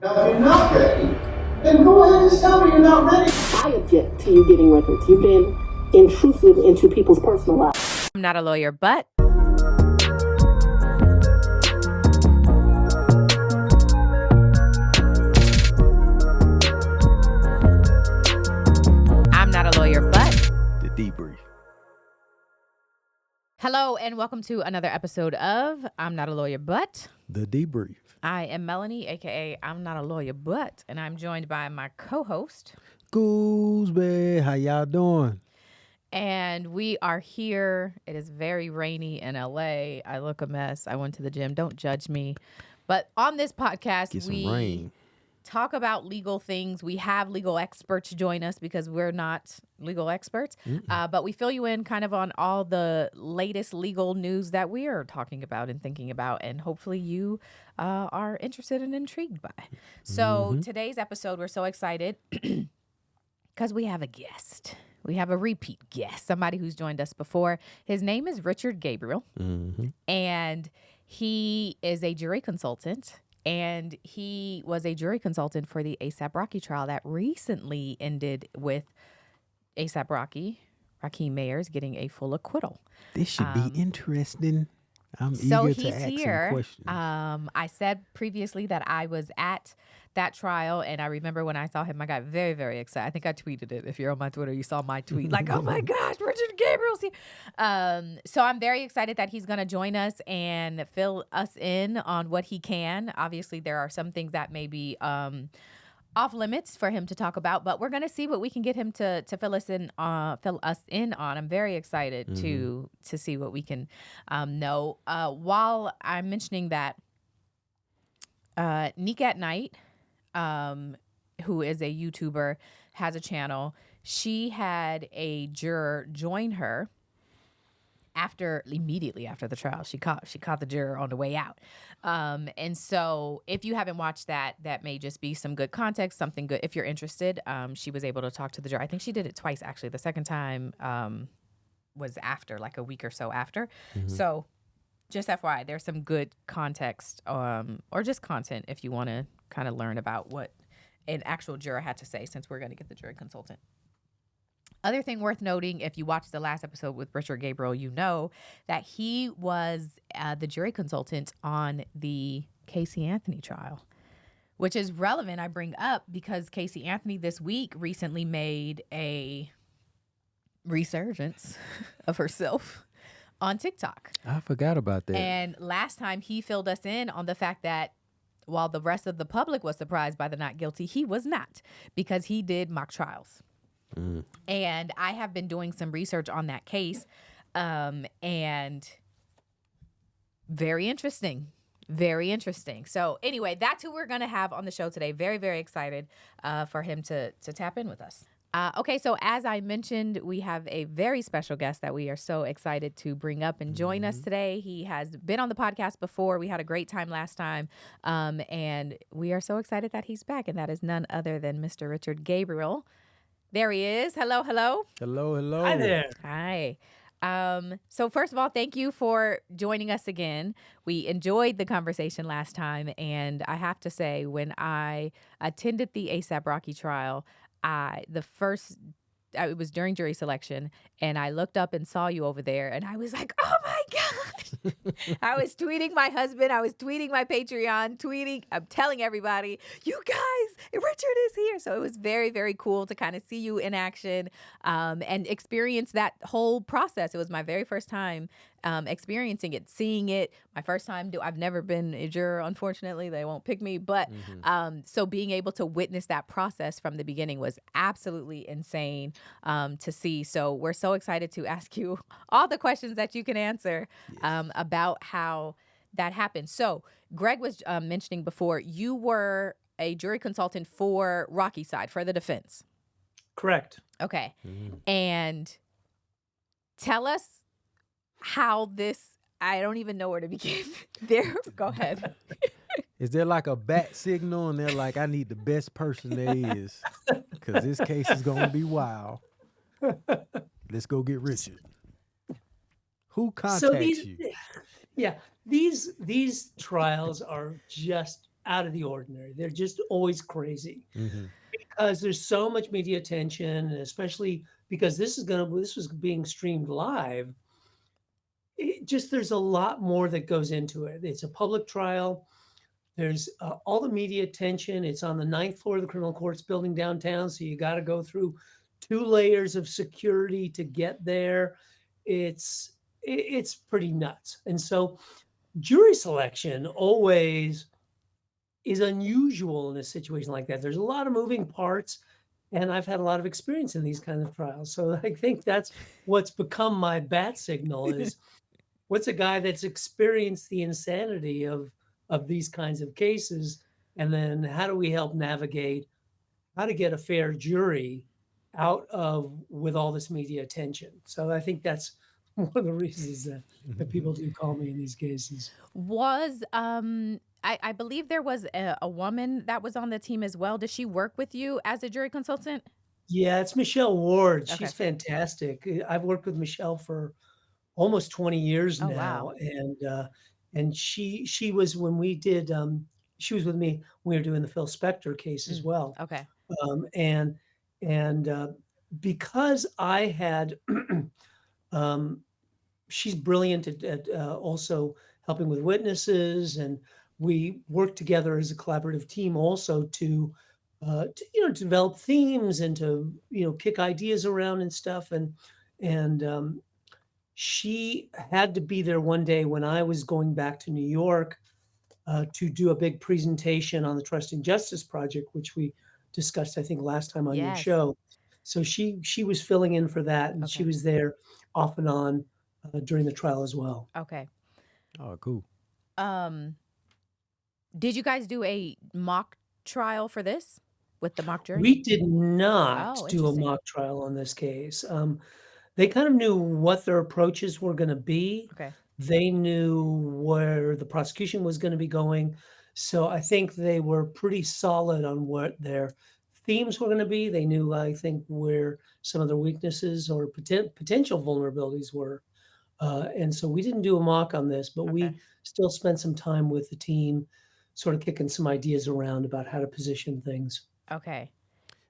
Now, if you're not ready, then go ahead and tell me you're not ready. I object to you getting records. You've been intrusive into people's personal lives. I'm not a lawyer, but The Debrief. Hello and welcome to another episode of I'm Not a Lawyer, but The Debrief. I am Melanie, aka I'm Not a Lawyer, but, and I'm joined by my co-host. Gooseby, how y'all doing? And we are here. It is very rainy in LA. I look a mess. I went to the gym. Don't judge me. But on this podcast, Get some we rain. talk about legal things. We have legal experts join us because we're not legal experts. But we fill you in kind of on all the latest legal news that we are talking about and thinking about. And hopefully you are interested and intrigued by. So today's episode, we're so excited because we have a guest. We have a repeat guest, somebody who's joined us before. His name is Richard Gabriel, and he is a jury consultant. And he was a jury consultant for the A$AP Rocky trial that recently ended with A$AP Rocky, Rakeem Mayers, getting a full acquittal. This should be interesting. I'm So eager to he's ask here. some questions. I said previously that I was at that trial, and I remember when I saw him, I got very, very excited. I think I tweeted it. If you're on my Twitter, you saw my tweet. Like, oh my gosh, Richard Gabriel's here. So I'm very excited that he's going to join us and fill us in on what he can. Obviously, there are some things that may be off limits for him to talk about, but we're going to see what we can get him to fill us in on. I'm very excited to see what we can know. While I'm mentioning that, Neek at Night, who is a YouTuber, has a channel. She had a juror join her immediately after the trial. She caught the juror on the way out. And so if you haven't watched that may just be some good context, something good. If you're interested, she was able to talk to the juror. I think she did it twice, actually. The second time was after, like a week or so after. So just FYI, there's some good context or just content if you want to kind of learn about what an actual juror had to say, since we're going to get the jury consultant. Other thing worth noting, if you watched the last episode with Richard Gabriel, you know that he was the jury consultant on the Casey Anthony trial, which is relevant. I bring up because Casey Anthony this week recently made a resurgence of herself on TikTok. I forgot about that. And last time he filled us in on the fact that while the rest of the public was surprised by the not guilty, he was not, because he did mock trials. And I have been doing some research on that case, and very interesting. Very interesting. So anyway, that's who we're going to have on the show today. Very, very excited for him to tap in with us. Okay, so as I mentioned, we have a very special guest that we are so excited to bring up and join us today. He has been on the podcast before. We had a great time last time, and we are so excited that he's back, and that is none other than Mr. Richard Gabriel. There he is. Hello, hello. Hello. Hi there. Hi. So first of all, thank you for joining us again. We enjoyed the conversation last time, and I have to say, when I attended the A$AP Rocky trial, it was during jury selection, and I looked up and saw you over there, and I was like, oh my gosh. I was tweeting my husband. I was tweeting my Patreon, I'm telling everybody, you guys, Richard is here. So it was very, very cool to kind of see you in action and experience that whole process. It was my very first time experiencing it, seeing it. My first time, I've never been a juror, unfortunately. They won't pick me. But so being able to witness that process from the beginning was absolutely insane to see. So we're so excited to ask you all the questions that you can answer about how that happened. So Greg was mentioning before, you were a jury consultant for Rocky side, for the defense. Correct. Okay. And tell us how this, I don't even know where to begin. There, go ahead. Is there like a bat signal and they're like, I need the best person there is, because this case is going to be wild. Let's go get Richard. Who contacts you? Yeah, these trials are just out of the ordinary. They're just always crazy Mm-hmm. because there's so much media attention, and especially because this was being streamed live. There's a lot more that goes into it. It's a public trial. There's all the media attention. It's on the 9th floor of the criminal courts building downtown, so you got to go through 2 layers of security to get there. It's pretty nuts. And so jury selection always is unusual in a situation like that. There's a lot of moving parts, and I've had a lot of experience in these kinds of trials. So I think that's what's become my bat signal is what's a guy that's experienced the insanity of these kinds of cases, and then how do we help navigate how to get a fair jury out of with all this media attention. So I think that's one of the reasons that people do call me in these cases. Was I believe there was a woman that was on the team as well. Does she work with you as a jury consultant? Yeah, it's Michelle Ward. Okay. She's fantastic. I've worked with Michelle for almost 20 years Oh, now, wow. and she was when we did she was with me when we were doing the Phil Spector case as well. Okay. And because I had she's brilliant at also helping with witnesses, and we worked together as a collaborative team also to develop themes and to kick ideas around and stuff, and she had to be there one day when I was going back to New York to do a big presentation on the Trusting Justice Project, which we discussed, I think, last time on your Yes. show. So she was filling in for that, and she Okay. was there off and on during the trial as well. Okay. Oh, cool. Did you guys do a mock trial for this with the mock jury? We did not Oh, do a interesting. mock trial on this case. They kind of knew what their approaches were going to be. Okay. They knew where the prosecution was going to be going. So I think they were pretty solid on what their themes were going to be. They knew, I think, where some of their weaknesses or potential vulnerabilities were. And so we didn't do a mock on this, but Okay. we still spent some time with the team, sort of kicking some ideas around about how to position things. Okay.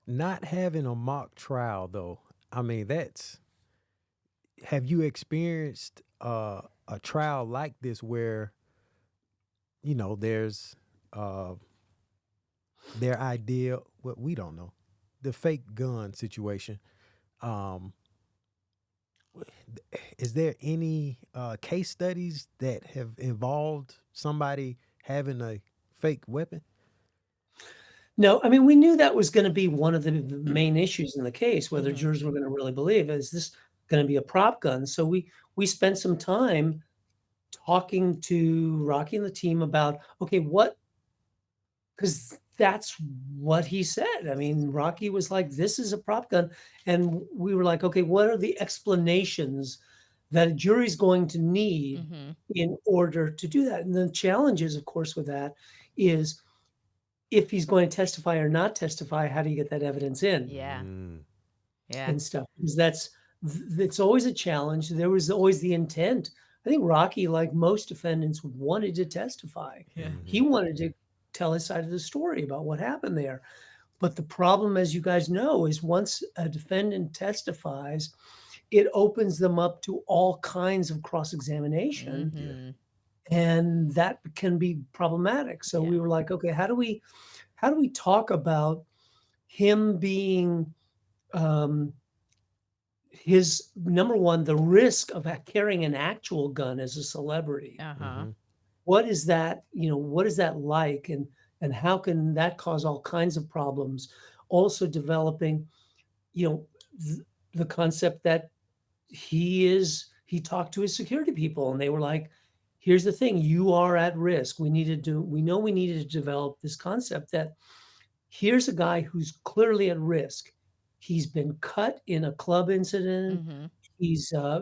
Not having a mock trial, though. I mean, have you experienced a trial like this where, there's their idea, what we don't know, the fake gun situation. Is there any case studies that have involved somebody having a fake weapon? No, I mean, we knew that was going to be one of the main issues in the case, whether Mhm. jurors were going to really believe, is this going to be a prop gun? So we spent some time talking to Rocky and the team about, okay, because that's what he said. I mean, Rocky was like, this is a prop gun. And we were like, okay, what are the explanations that a jury's going to need Mhm. in order to do that? And the challenges, of course, with that is if he's going to testify or not testify, how do you get that evidence in Yeah. Mm. Yeah. and stuff? Because it's always a challenge. There was always the intent. I think Rocky, like most defendants, wanted to testify. Yeah. He wanted to tell his side of the story about what happened there. But the problem, as you guys know, is once a defendant testifies, it opens them up to all kinds of cross-examination, Mhm. and that can be problematic. So we Yeah. were like, okay, how do we talk about him being his number one, the risk of carrying an actual gun as a celebrity? Uh-huh. Mhm. What is that? What is that like, and how can that cause all kinds of problems? Also developing, the concept that he talked to his security people, and they were like, here's the thing, you are at risk. We needed to develop this concept that here's a guy who's clearly at risk. He's been cut in a club incident. Mhm.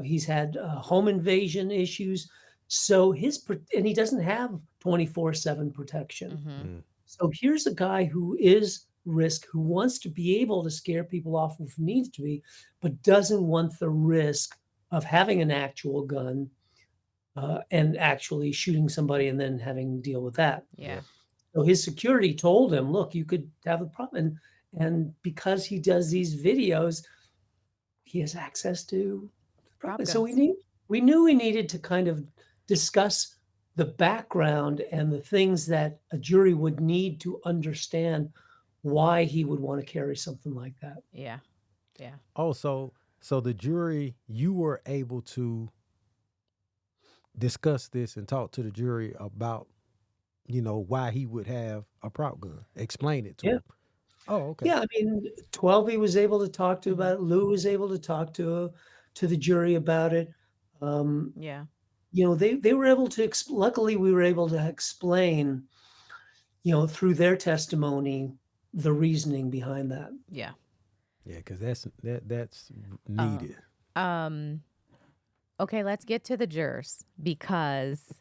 He's had home invasion issues. So and he doesn't have 24/7 protection. Mhm. Mm. So here's a guy who is risk, who wants to be able to scare people off if needs to be, but doesn't want the risk of having an actual gun and actually shooting somebody and then having to deal with that. Yeah. So his security told him, look, you could have a problem. And because he does these videos, he has access to Prop prop. So guns. we knew we needed to kind of discuss the background and the things that a jury would need to understand why he would want to carry something like that. Yeah. Yeah. Also, so the jury, you were able to discuss this and talk to the jury about, why he would have a prop gun. Explain it to Yeah. him. Oh, okay. Yeah, I mean, 12 he was able to talk to about it. Lou was able to talk to the jury about it. Yeah. They were able to, luckily we were able to explain, through their testimony, the reasoning behind that. Yeah. Yeah, because that's Uh, needed. Okay, let's get to the jurors because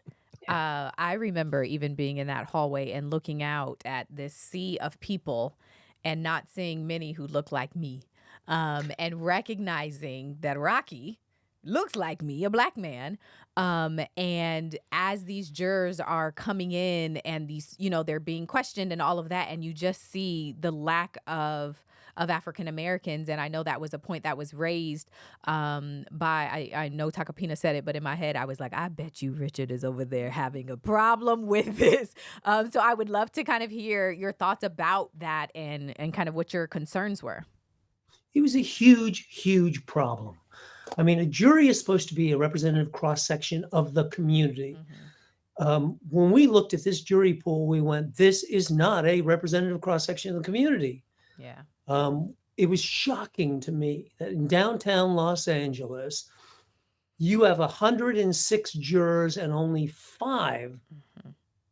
I remember even being in that hallway and looking out at this sea of people and not seeing many who look like me, and recognizing that Rocky looks like me, a black man. And as these jurors are coming in and these, they're being questioned and all of that, and you just see the lack of African Americans. And I know that was a point that was raised by, I know Takapina said it, but in my head, I was like, I bet you Richard is over there having a problem with this. So I would love to kind of hear your thoughts about that and kind of what your concerns were. It was a huge, huge problem. I mean, a jury is supposed to be a representative cross-section of the community. When we looked at this jury pool, we went, this is not a representative cross-section of the community. Yeah. It was shocking to me that in downtown Los Angeles, you have 106 jurors and only 5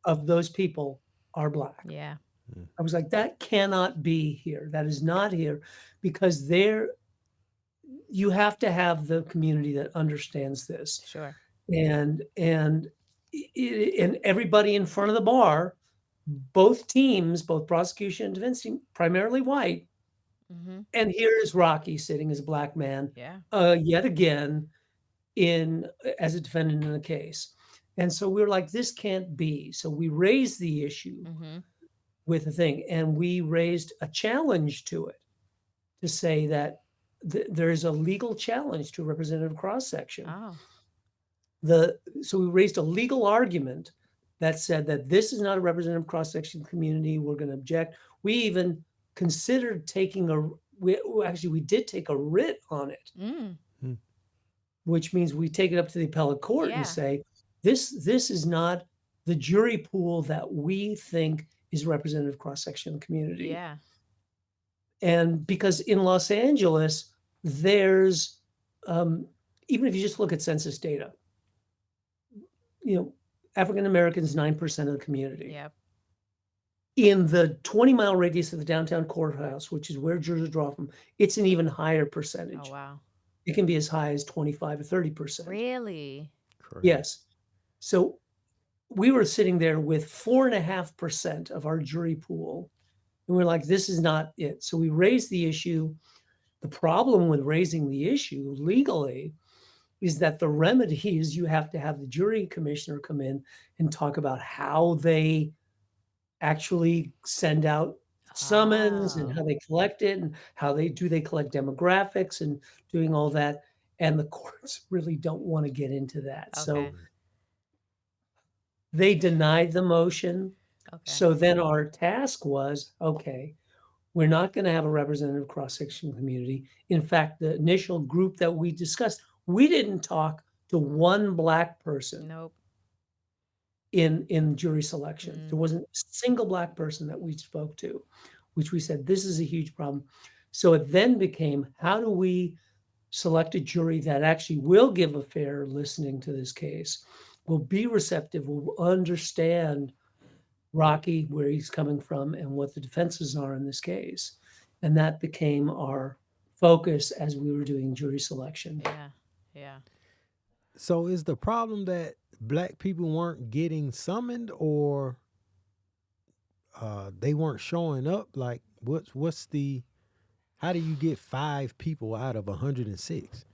of those people are black. Yeah. I was like, that cannot be here. That is not here, because you have to have the community that understands this. Sure. And everybody in front of the bar, both teams, both prosecution and defense team, primarily white. And here is Rocky sitting as a black man, Yeah. yet again as a defendant in the case. And so we were like, this can't be. So we raised the issue with the thing, and we raised a challenge to it to say that there's a legal challenge to representative cross-section. Oh. So we raised a legal argument that said that this is not a representative cross-section community. We're going to object. We even considered taking we did take a writ on it, which means we take it up to the appellate court and say, this is not the jury pool that we think is representative cross-section of the community. Yeah. And because in Los Angeles, there's, even if you just look at census data, African Americans, 9% of the community. Yep. In the 20-mile radius of the downtown courthouse, which is where jurors draw from, it's an even higher percentage. Oh, wow. It can be as high as 25 or 30%. Really? Correct. Yes. So we were sitting there with 4.5% of our jury pool. And we're like, this is not it. So we raised the issue. The problem with raising the issue legally is that the remedy is you have to have the jury commissioner come in and talk about how they actually send out summons and how they collect it and how they collect demographics and doing all that. And the courts really don't want to get into that. So Okay. they denied the motion. Okay. So then our task was, okay, we're not going to have a representative cross-section community. In fact, the initial group that we discussed, we didn't talk to one black person Nope. in jury selection. There wasn't a single black person that we spoke to, which we said, this is a huge problem. So it then became, how do we select a jury that actually will give a fair listening to this case, will be receptive, will understand Rocky, where he's coming from and what the defenses are in this case. And that became our focus as we were doing jury selection. Yeah. Yeah. So is the problem that black people weren't getting summoned, or they weren't showing up? Like, what's the, how do you get 5 people out of 106?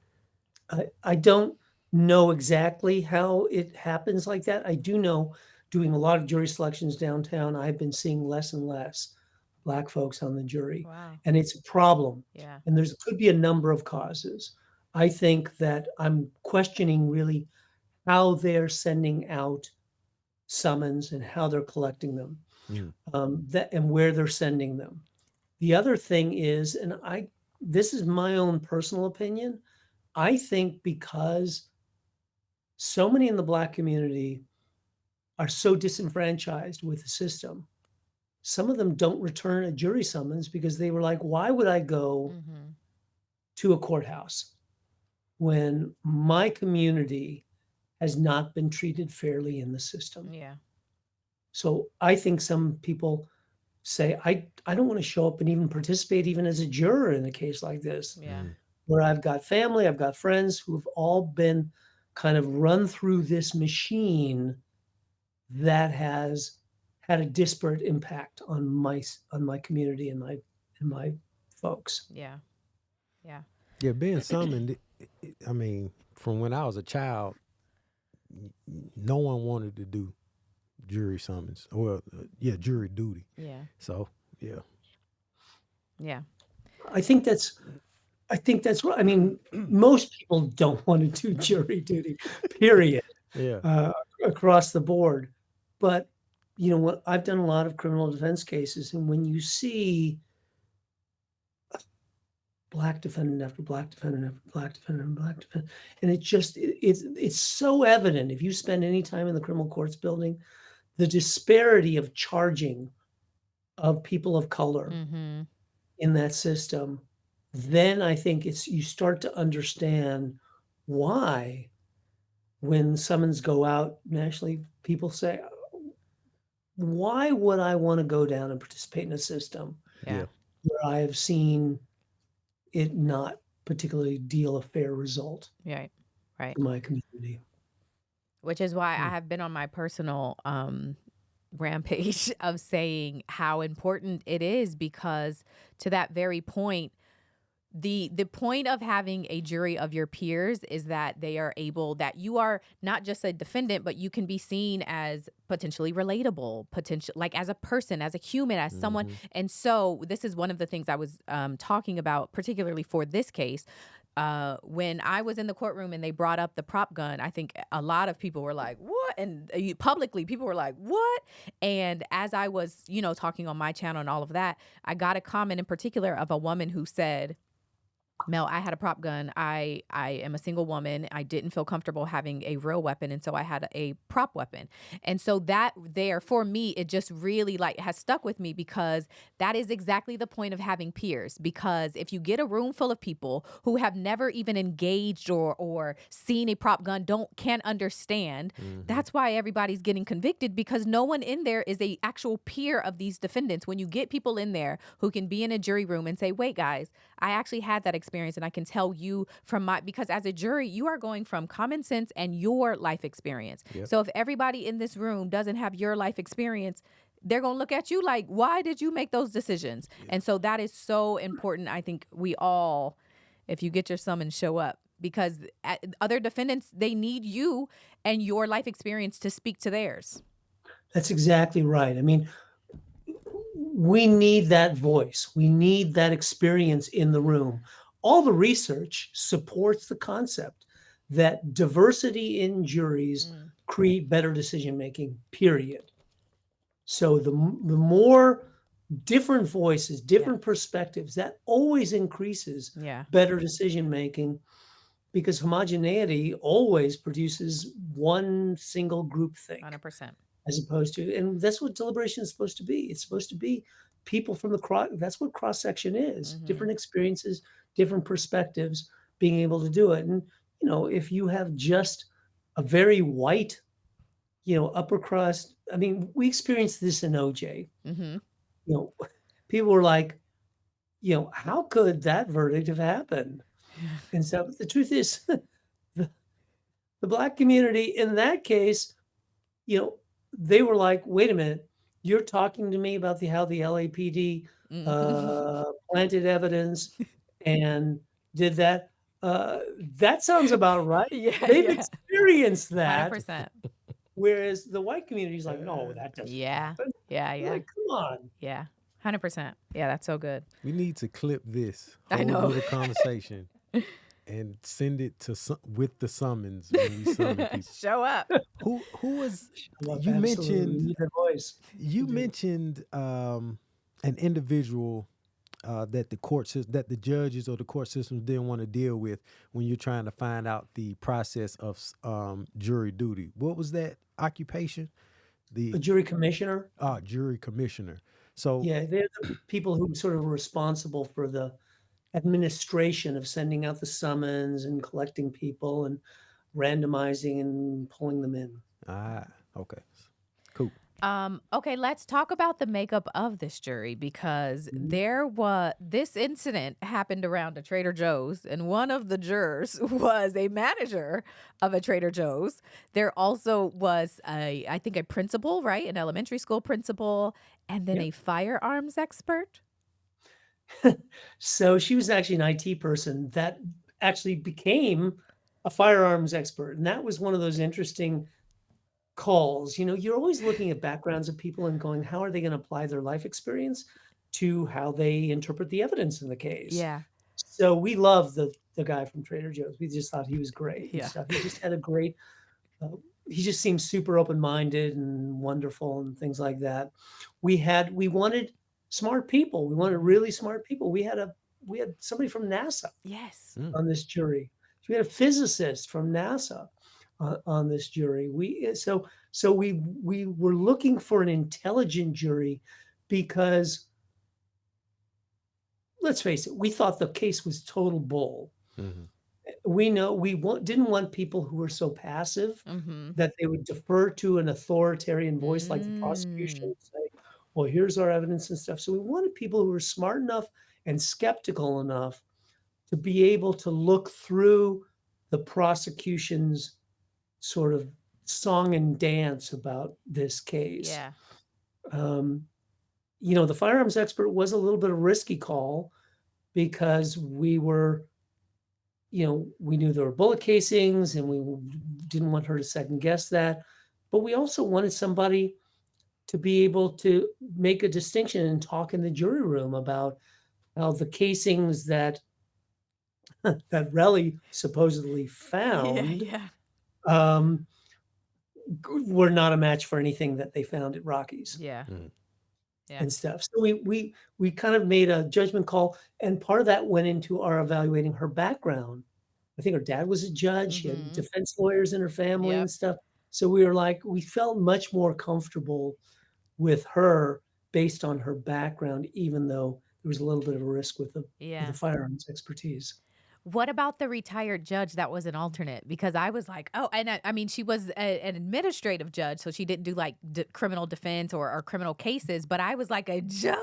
I don't know exactly how it happens like that. I do know doing a lot of jury selections downtown, I've been seeing less and less Black folks on the jury. Wow. And it's a problem. Yeah. And there's could be a number of causes. I think that I'm questioning really how they're sending out summons and how they're collecting them, and where they're sending them. The other thing is, and this is my own personal opinion, I think because so many in the Black community are so disenfranchised with the system, some of them don't return a jury summons because they were like, why would I go to a courthouse when my community has not been treated fairly in the system? Yeah. So I think some people say, I don't want to show up and even participate even as a juror in a case like this, Yeah. where I've got family, I've got friends who have all been kind of run through this machine that has had a disparate impact on my community and my folks. Yeah. Yeah. Yeah, being summoned, I mean, from when I was a child, no one wanted to do jury summons. Well, jury duty. Yeah. So, yeah. Yeah. I think that's right. I mean, most people don't want to do jury duty, period, Yeah. across the board. But you know what? I've done a lot of criminal defense cases, and when you see Black defendant after Black defendant after Black defendant and Black defendant, and it's so evident if you spend any time in the criminal courts building, the disparity of charging of people of color in that system, then I think you start to understand why when summons go out nationally, people say, why would I want to go down and participate in a system Yeah. where I have seen it not particularly deal a fair result Right. Right. to my community? Which is why I have been on my personal rampage of saying how important it is, because to that very point, the point of having a jury of your peers is that they are able, that you are not just a defendant, but you can be seen as potentially relatable, like as a person, as a human, as someone. And so this is one of the things I was talking about, particularly for this case. When I was in the courtroom and they brought up the prop gun, I think a lot of people were like, what? And publicly, people were like, what? And as I was, talking on my channel and all of that, I got a comment in particular of a woman who said, Mel, I had a prop gun. I am a single woman. I didn't feel comfortable having a real weapon. And so I had a prop weapon. And so that there, for me, it just really has stuck with me, because that is exactly the point of having peers. Because if you get a room full of people who have never even engaged or seen a prop gun, can't understand, that's why everybody's getting convicted, because no one in there is a actual peer of these defendants. When you get people in there who can be in a jury room and say, wait, guys, I actually had that experience, and I can tell you because as a jury, you are going from common sense and your life experience. Yep. So if everybody in this room doesn't have your life experience, they're going to look at you like, why did you make those decisions? Yeah. And so that is so important. I think we all, if you get your summons, show up, because other defendants, they need you and your life experience to speak to theirs. That's exactly right. I mean, we need that voice. We need that experience in the room. All the research supports the concept that diversity in juries create better decision-making, period. So the more different voices, different perspectives, that always increases better decision-making, because homogeneity always produces one single group thing. 100%. As opposed to, and that's what deliberation is supposed to be. It's supposed to be people from that's what cross-section is. Different experiences, different perspectives, being able to do it. And, if you have just a very white, upper crust, I mean, we experienced this in OJ. People were like, how could that verdict have happened? And so the truth is, the Black community in that case, they were like, wait a minute, you're talking to me about how the LAPD planted evidence and did that. That sounds about right. They've experienced that. 100%. Whereas the white community is like, no, that doesn't Yeah. happen. Yeah. You're Yeah. like, come on. Yeah. 100%. Yeah, that's so good. We need to clip this I whole know. little conversation and send it to with the summons when we summon people. Show up. Who was Well, you absolutely. We mentioned? need their voice. You We do. mentioned an individual that that the judges or the court systems didn't want to deal with when you're trying to find out the process of jury duty. What was that occupation? A The jury commissioner. jury commissioner. So Yeah, they're the people who sort of are responsible for the administration of sending out the summons and collecting people and randomizing and pulling them in. okay, cool. Okay, let's talk about the makeup of this jury because this incident happened around a Trader Joe's, and one of the jurors was a manager of a Trader Joe's. There also was I think a principal, right? An elementary school principal, and then a firearms expert. So she was actually an IT person that actually became a firearms expert. And that was one of those interesting calls. You're always looking at backgrounds of people and going, how are they going to apply their life experience to how they interpret the evidence in the case? Yeah. So we love the guy from Trader Joe's. We just thought he was great. Yeah. And stuff. He just had a great, he just seemed super open-minded and wonderful and things like that. We wanted smart people. We wanted really smart people. We had somebody from NASA Yes. on this jury. We had a physicist from NASA on this jury. So we were looking for an intelligent jury because, let's face it, we thought the case was total bull. Mm-hmm. We know didn't want people who were so passive that they would defer to an authoritarian voice like the prosecution would say, well, here's our evidence and stuff. So we wanted people who were smart enough and skeptical enough to be able to look through the prosecution's sort of song and dance about this case. Yeah. The firearms expert was a little bit of a risky call because we knew there were bullet casings and we didn't want her to second guess that. But we also wanted somebody to be able to make a distinction and talk in the jury room about how the casings that Relly supposedly found were not a match for anything that they found at Rocky's. Yeah. Yeah. And stuff. So we kind of made a judgment call, and part of that went into our evaluating her background. I think her dad was a judge. She had defense lawyers in her family and stuff. So we felt much more comfortable with her based on her background, even though there was a little bit of a risk with the firearms expertise. What about the retired judge that was an alternate? Because I was like, oh, and I mean, she was an administrative judge, so she didn't do like criminal defense or criminal cases. But I was like, a judge?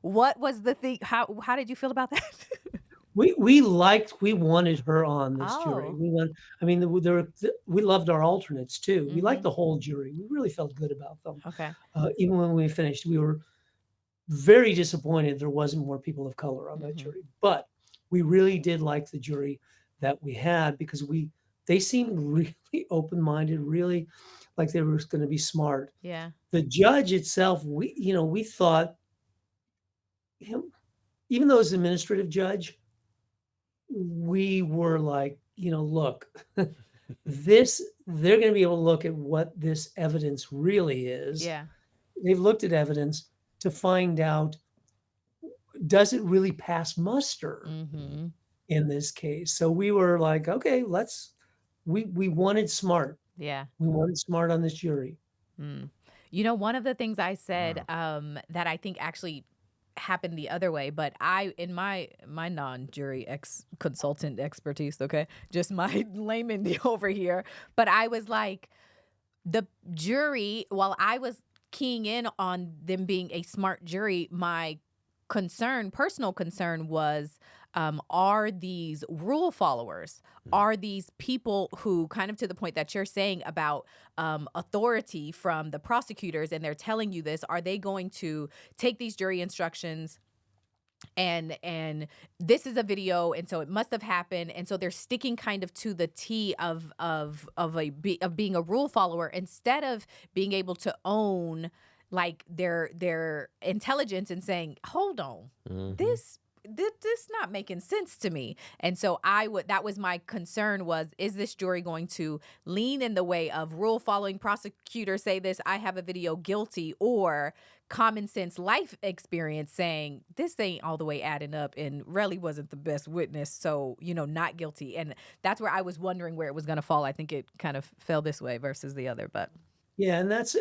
What was the thing? How did you feel about that? We wanted her on this jury. We loved our alternates too. We liked the whole jury. We really felt good about them. Okay. Even when we finished, we were very disappointed there wasn't more people of color on that jury. But we really did like the jury that we had because they seemed really open-minded, really like they were going to be smart. Yeah. The judge itself, we thought, even though as administrative judge, we were like, look, they're going to be able to look at what this evidence really is. Yeah. They've looked at evidence to find out, does it really pass muster in this case? So we were like, okay, we wanted smart. Yeah. We wanted smart on this jury. One of the things I said that I think actually happened the other way, but in my non-jury consultant expertise, okay, just my layman over here, but I was like, the jury, while I was keying in on them being a smart jury, my personal concern was, are these rule followers? Are these people who, kind of to the point that you're saying about authority from the prosecutors, and they're telling you this, are they going to take these jury instructions and this is a video, and so it must have happened, and so they're sticking kind of to the T of being a rule follower instead of being able to own like their intelligence and saying, hold on, this not making sense to me. And so that was my concern, was, is this jury going to lean in the way of rule following, prosecutors say this, I have a video, guilty, or common sense life experience saying this ain't all the way adding up and really wasn't the best witness, so not guilty. And that's where I was wondering where it was going to fall. I think it kind of fell this way versus the other, but Yeah, and that's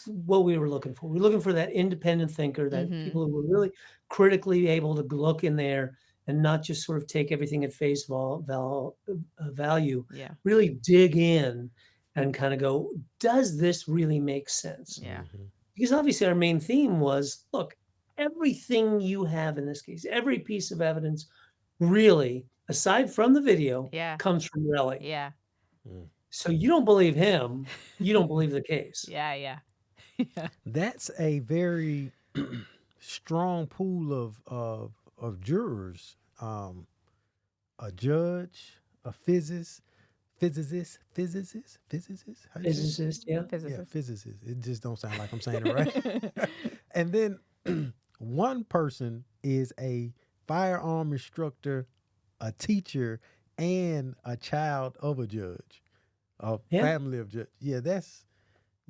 what we were looking for. We're looking for that independent thinker, that people who were really critically able to look in there and not just sort of take everything at face value. yeah. Really dig in and kind of go, does this really make sense? Yeah. Because obviously our main theme was, look, everything you have in this case, every piece of evidence, really, aside from the video, Yeah. comes from Relly. Yeah. So you don't believe him, you don't believe the case. Yeah. That's a very strong pool of jurors. A judge, a physicist. How you say it? Physicist, yeah. Yeah, physicist. It just don't sound like I'm saying it right. And then one person is a firearm instructor, a teacher, and a child of a judge, a family of judge. Yeah,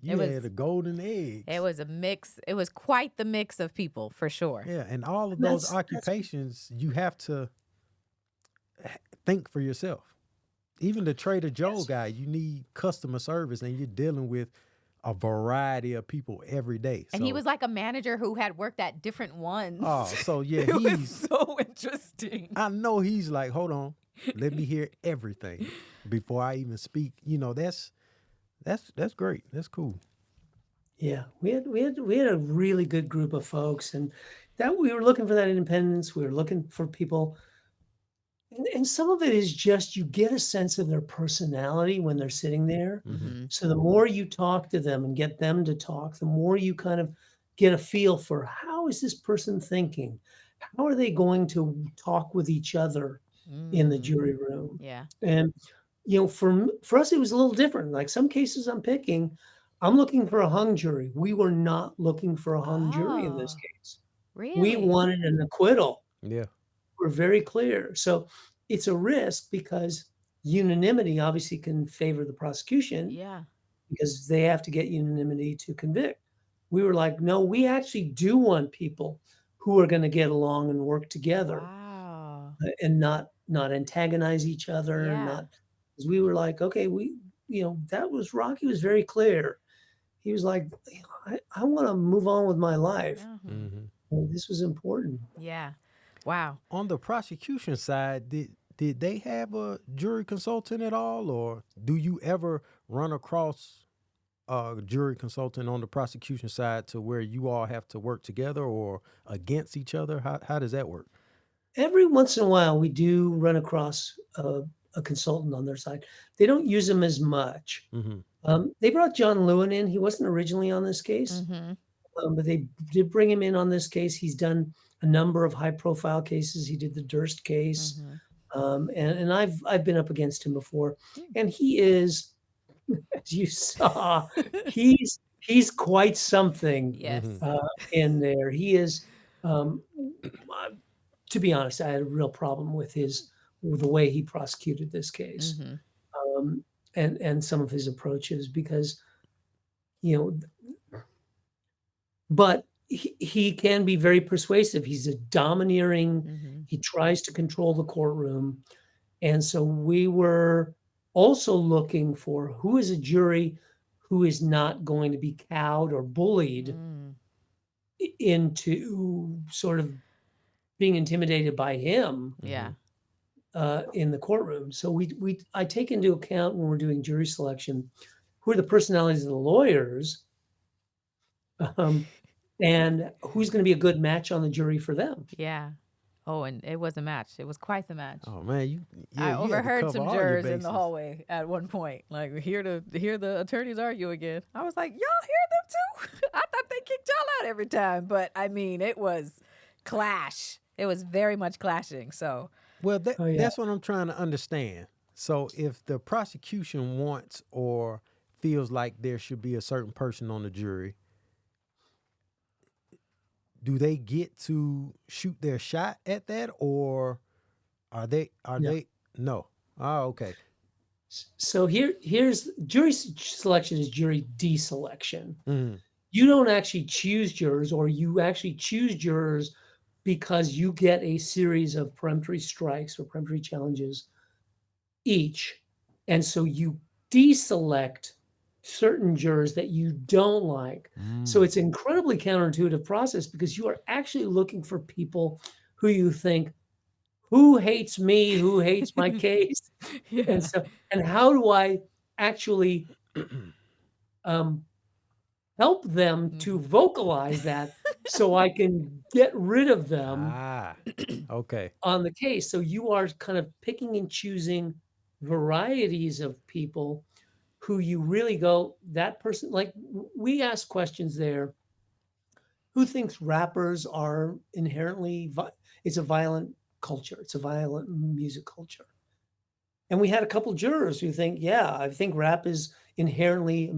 you had a golden egg. It was a mix. It was quite the mix of people, for sure. Yeah, and all of those occupations, you have to think for yourself. Even the Trader Joe guy, you need customer service, and you're dealing with a variety of people every day. And he was like a manager who had worked at different ones. Oh, so yeah, it was so interesting. I know he's like, hold on, let me hear everything before I even speak. That's great. That's cool. Yeah, we had a really good group of folks, and that we were looking for that independence. We were looking for people. And some of it is just you get a sense of their personality when they're sitting there. So the more you talk to them and get them to talk, the more you kind of get a feel for, how is this person thinking? How are they going to talk with each other in the jury room? Yeah. And for us, it was a little different. Like some cases I'm looking for a hung jury. We were not looking for a hung jury in this case. Really? We wanted an acquittal. Yeah. We're very clear. So it's a risk because unanimity obviously can favor the prosecution. Yeah. Because they have to get unanimity to convict. We were like, no, we actually do want people who are going to get along and work together. Wow. And not antagonize each other. Yeah. Because we were like, okay, Rocky was very clear. He was like, I want to move on with my life. This was important. Yeah. Wow. On the prosecution side, did they have a jury consultant at all, or do you ever run across a jury consultant on the prosecution side to where you all have to work together or against each other? How does that work? Every once in a while, we do run across a consultant on their side. They don't use them as much. They brought John Lewin in. He wasn't originally on this case, but they did bring him in on this case. He's done a number of high-profile cases. He did the Durst case, and I've been up against him before. And he is, as you saw, he's quite something. Yes. In there. He is. To be honest, I had a real problem with the way he prosecuted this case, and some of his approaches, because but he can be very persuasive. He's a domineering. He tries to control the courtroom. And so we were also looking for who is a jury who is not going to be cowed or bullied into sort of being intimidated by him. Yeah. In the courtroom. So I take into account when we're doing jury selection, who are the personalities of the lawyers, and who's going to be a good match on the jury for them. Yeah. Oh, and it was a match. It was quite the match. Oh man, I you overheard some jurors in the bases. hallway at one point, like hear the attorneys argue again. I was like, y'all hear them too? I thought they kicked y'all out every time, but I mean, it was clash. It was very much clashing. So Well, Oh, yeah. that's what I'm trying to understand. So if the prosecution wants or feels like there should be a certain person on the jury, do they get to shoot their shot at that, or are they No. no? Oh, okay. So here's jury selection is jury deselection. Mhm. You don't actually choose jurors, or you actually choose jurors because you get a series of peremptory strikes or peremptory challenges each. And so you deselect certain jurors that you don't like. So it's an incredibly counterintuitive process because you are actually looking for people who you think, who hates me, who hates my case? yeah. And how do I actually um, help them to vocalize that so I can get rid of them Ah, okay. on the case? So you are kind of picking and choosing varieties of people who you really go, that person, like we ask questions there. Who thinks rappers are inherently, it's a violent culture. It's a violent music culture. And we had a couple jurors who think, yeah, I think rap is inherently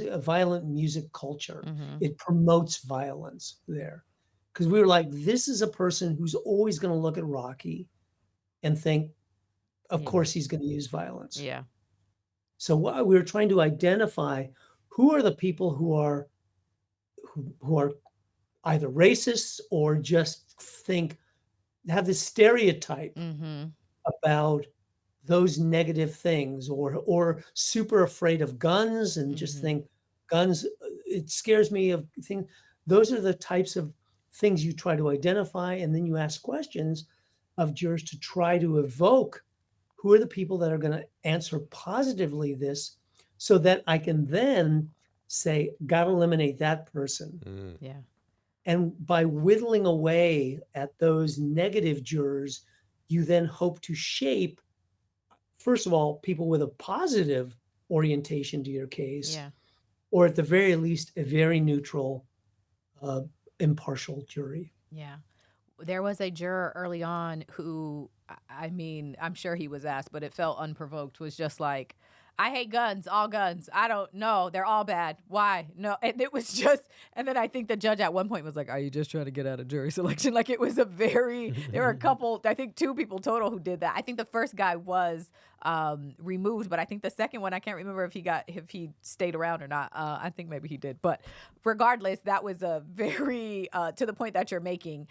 a violent music culture. Mhm. It promotes violence there. Because we were like, this is a person who's always going to look at Rocky and think, of Yeah. course, he's going to use violence. Yeah. So we were trying to identify who are the people who are either racists or just have this stereotype Mm-hmm. about those negative things, or super afraid of guns and just think guns, it scares me of things. Those are the types of things you try to identify, and then you ask questions of jurors to try to evoke who are the people that are going to answer positively this, so that I can then say, got to eliminate that person. Yeah. And by whittling away at those negative jurors, you then hope to shape, first of all, people with a positive orientation to your case, Yeah. or at the very least, a very neutral, impartial jury. Yeah. There was a juror early on who, I mean, I'm sure he was asked, but it felt unprovoked, was just like, I hate guns, all guns. I don't know. They're all bad. Why? No. And it was just, and then I think the judge at one point was like, are you just trying to get out of jury selection? Like it was a very, there were a couple, I think 2 people total who did that. I think the first guy was removed, but I think the second one, I can't remember if he stayed around or not. I think maybe he did. But regardless, that was a very, to the point that you're making,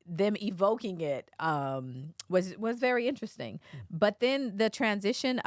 them evoking it was very interesting. But then the transition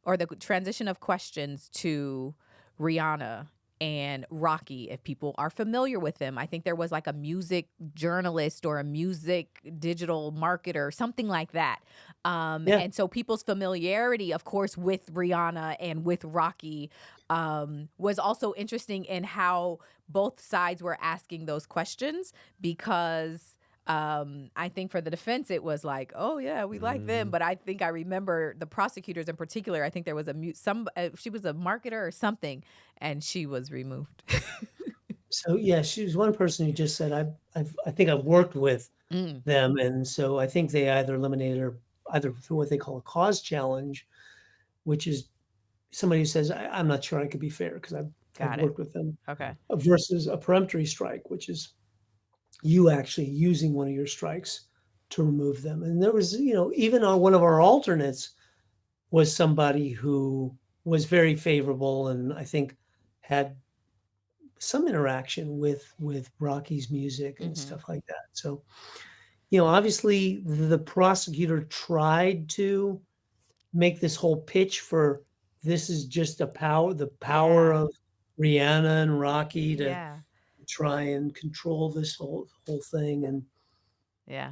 the transition of questions to Rihanna and Rocky, if people are familiar with them, I think there was like a music journalist or a music digital marketer, something like that. Yeah. And so people's familiarity, of course, with Rihanna and with Rocky was also interesting in how both sides were asking those questions, because I think for the defense, it was like, oh yeah, we like them. But I think I remember the prosecutors in particular, I think there was she was a marketer or something, and she was removed. So yeah, she was one person who just said, I think I've worked with them. And so I think they either eliminated her either through what they call a cause challenge, which is somebody who says, I'm not sure I could be fair because I've worked with them, Okay. versus a peremptory strike, which is you actually using one of your strikes to remove them. And there was, even one of our alternates was somebody who was very favorable and I think had some interaction with Rocky's music and stuff like that. So, obviously the prosecutor tried to make this whole pitch for this is just the power Yeah. of Rihanna and Rocky to Yeah. try and control this whole thing. And, Yeah.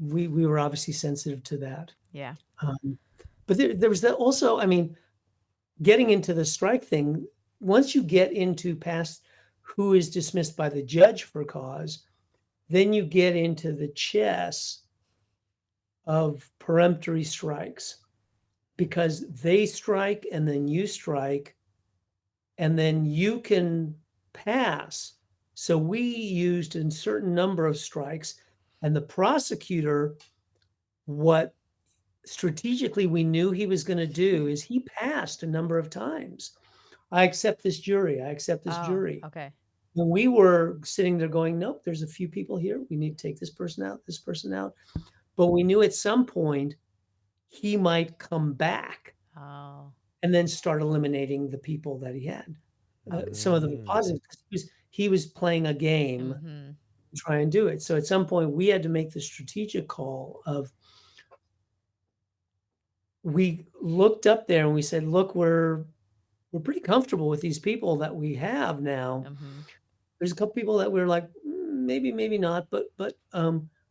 we were obviously sensitive to that. Yeah. But there was that also, I mean, getting into the strike thing, once you get into past who is dismissed by the judge for cause, then you get into the chess of peremptory strikes, because they strike and then you strike and then you can pass. So we used a certain number of strikes, And the prosecutor, what strategically we knew he was going to do is he passed a number of times. I accept this jury. I accept this Oh, jury. okay. And we were sitting there going, nope, there's a few people here. We need to take this person out, this person out. But we knew at some point he might come back Oh. and then start eliminating the people that he had. Some of them were positive because he was playing a game Mm-hmm. to try and do it. So at some point we had to make the strategic call of, we looked up there and we said, look, we're pretty comfortable with these people that we have now. Mm-hmm. There's a couple people that we're like, maybe not, but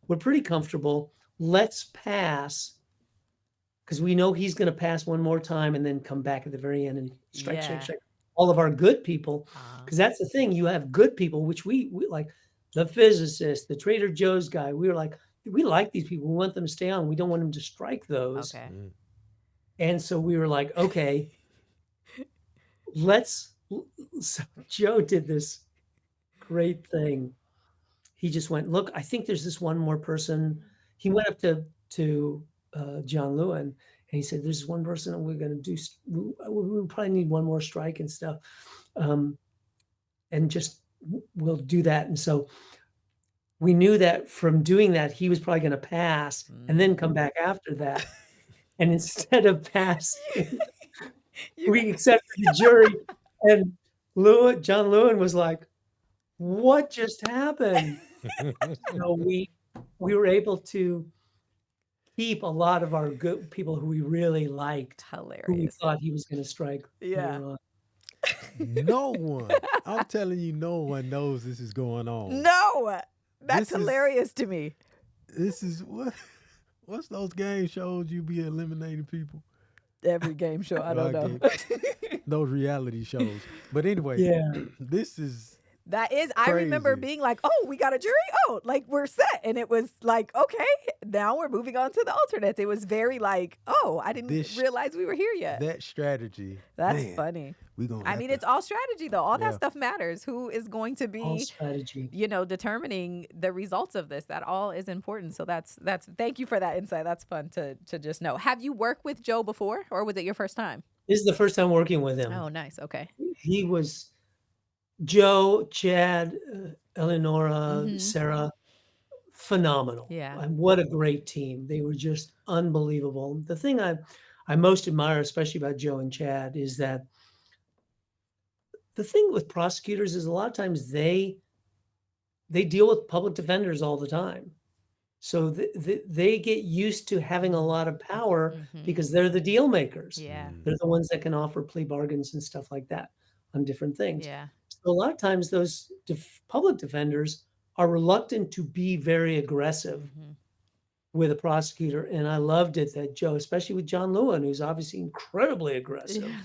we're pretty comfortable. Let's pass, because we know he's going to pass one more time and then come back at the very end and strike all of our good people. Because that's the thing, you have good people, which we like, the physicist, the Trader Joe's guy. We were like, we like these people. We want them to stay on. We don't want them to strike those. Okay. And so we were like, okay, so Joe did this great thing. He just went, look, I think there's this one more person. He went up to John Lewin and he said, there's one person that we're going to do. We probably need one more strike and stuff. And just, we'll do that. And so we knew that from doing that, he was probably going to pass and then come back after that. And instead of passing, we accepted the jury. And John Lewin was like, what just happened? So we were able to keep a lot of our good people who we really liked, Hilarious. who we thought he was going to strike. Yeah. No one. I'm telling you, no one knows this is going on. No, that's This is- hilarious to me. This is what's those game shows you be eliminating people? Every game show, I don't know. Those reality shows. But anyway, this is That is, I remember crazy. being like, oh, we got a jury. Oh, like we're set. And it was like, okay, now we're moving on to the alternates. It was very like, oh, I didn't realize we were here yet. that strategy. That's man, funny. We gonna I mean, it's all strategy though. All that Yeah. stuff matters. Who is going to All be, strategy. determining the results of this? That all is important. So that's thank you for that insight. That's fun to just know. Have you worked with Joe before, or was it your first time? This is the first time working with him. Oh, nice. Okay. He was Joe, Chad, Eleonora, Mhm. Sarah, phenomenal. Yeah. And what a great team. They were just unbelievable. The thing I most admire, especially about Joe and Chad, is that the thing with prosecutors is a lot of times they deal with public defenders all the time. So they get used to having a lot of power Mhm. because they're the deal makers. Yeah. They're the ones that can offer plea bargains and stuff like that on different things. Yeah. So a lot of times those public defenders are reluctant to be very aggressive Mhm. with a prosecutor. And I loved it that Joe, especially with John Lewin, who's obviously incredibly aggressive Yeah.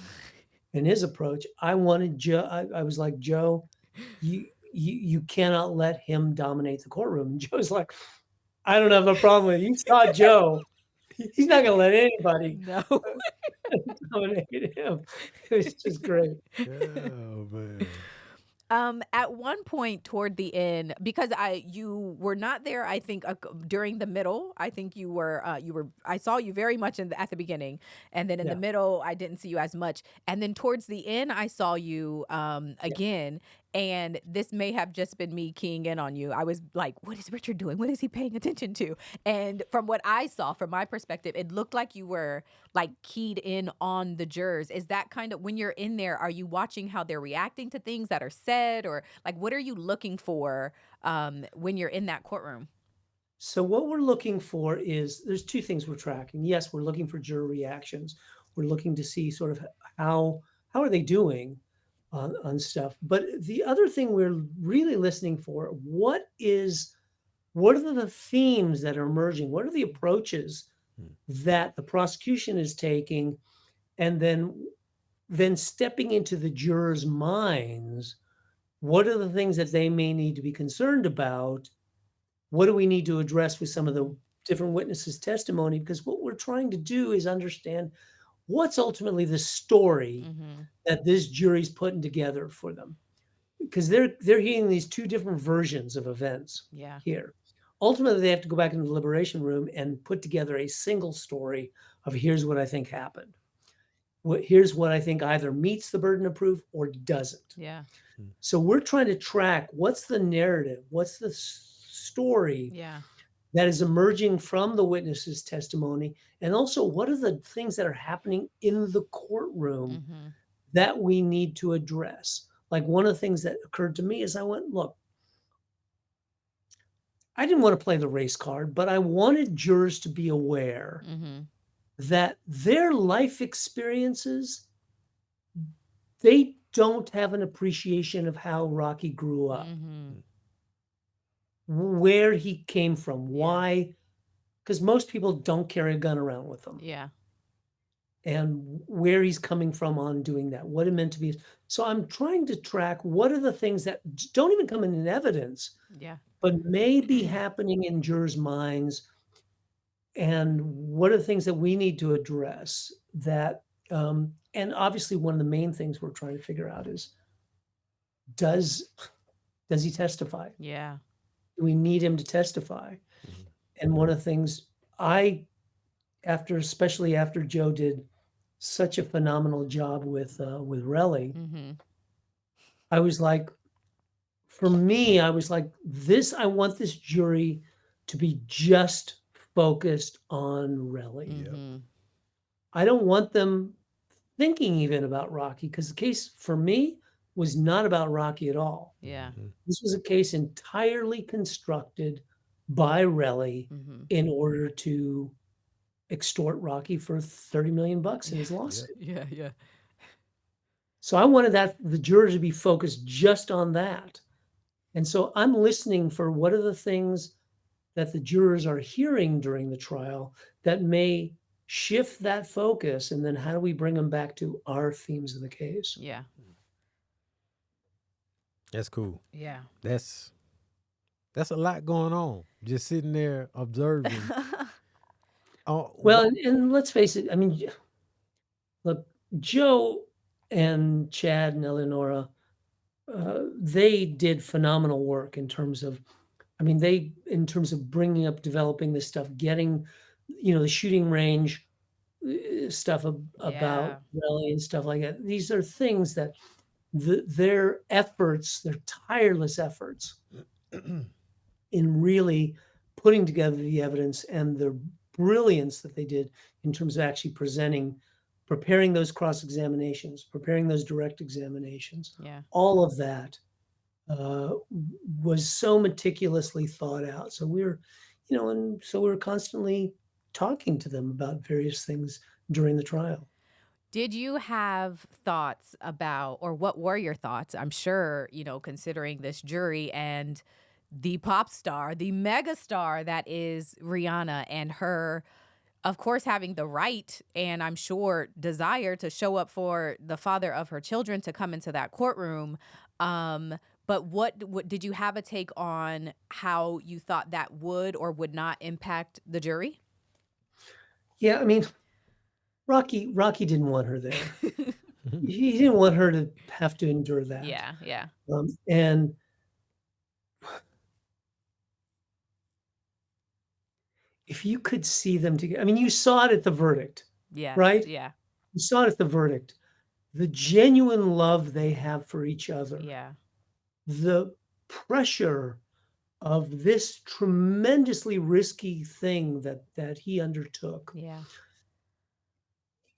in his approach. I wanted Joe, I was like, Joe, you cannot let him dominate the courtroom. And Joe's like, I don't have a problem with it. You saw Joe. He's not going to let anybody No. dominate him. It was just great. Oh man. At one point toward the end, because you were not there, I think during the middle. I think you were. I saw you very much at the beginning, and then in the middle, I didn't see you as much. And then towards the end, I saw you again. And this may have just been me keying in on you. I was like, what is Richard doing? What is he paying attention to? And from what I saw, from my perspective, it looked like you were like keyed in on the jurors. Is that kind of, when you're in there, are you watching how they're reacting to things that are said? Or like, what are you looking for when you're in that courtroom? So what we're looking for is, there's two things we're tracking. Yes, we're looking for juror reactions. We're looking to see sort of how are they doing on stuff. But the other thing we're really listening for, what are the themes that are emerging? What are the approaches that the prosecution is taking? And then stepping into the jurors' minds, what are the things that they may need to be concerned about? What do we need to address with some of the different witnesses' testimony? Because what we're trying to do is understand what's ultimately the story that this jury's putting together for them. Because they're hearing these two different versions of events here. ultimately they have to go back in the deliberation room and put together a single story of here's what I think happened. Here's what I think either meets the burden of proof or doesn't. Yeah. So we're trying to track what's the narrative, what's the story Yeah. that is emerging from the witness's testimony, and also what are the things that are happening in the courtroom Mm-hmm. that we need to address. Like one of the things that occurred to me is I went, look, I didn't want to play the race card, but I wanted jurors to be aware Mm-hmm. that their life experiences, they don't have an appreciation of how Rocky grew up, Mm-hmm. where he came from, Yeah. why, because most people don't carry a gun around with them, Yeah. and where he's coming from on doing that, what it meant to be. So I'm trying to track what are the things that don't even come in evidence, Yeah. but may be happening in jurors' minds, and what are the things that we need to address that, and obviously one of the main things we're trying to figure out is, does he testify? Yeah. Do we need him to testify? And one of the things especially after Joe did such a phenomenal job with Relly, Mm-hmm. I was like, for me, I was like, I want this jury to be just focused on Relly. Mm-hmm. I don't want them thinking even about Rocky, because the case for me was not about Rocky at all. Yeah. This was a case entirely constructed by Relly Mm-hmm. in order to extort Rocky for $30 million in his lawsuit. Yeah. Yeah. So I wanted the jurors to be focused just on that. And so I'm listening for what are the things that the jurors are hearing during the trial that may shift that focus, and then how do we bring them back to our themes of the case? Yeah. That's cool. Yeah. That's a lot going on. Just sitting there observing. Oh, Well, and let's face it, I mean, look, Joe and Chad and Eleonora, they did phenomenal work in terms of, in terms of bringing up, developing this stuff, getting, the shooting range stuff about Relly and stuff like that. These are things that their tireless efforts in really putting together the evidence and the brilliance that they did in terms of actually preparing those cross examinations, preparing those direct examinations, Yeah. all of that was so meticulously thought out. So we were constantly talking to them about various things during the trial. Did you have thoughts about, or what were your thoughts? I'm sure, considering this jury and the pop star, the mega star that is Rihanna, and her, of course, having the right and I'm sure desire to show up for the father of her children to come into that courtroom. But what did you have a take on how you thought that would or would not impact the jury? Yeah, I mean, Rocky didn't want her there. He didn't want her to have to endure that. Yeah, yeah. And if you could see them together, I mean, you saw it at the verdict, Yeah. right? Yeah. You saw it at the verdict. The genuine love they have for each other. Yeah. The pressure of this tremendously risky thing that he undertook. Yeah.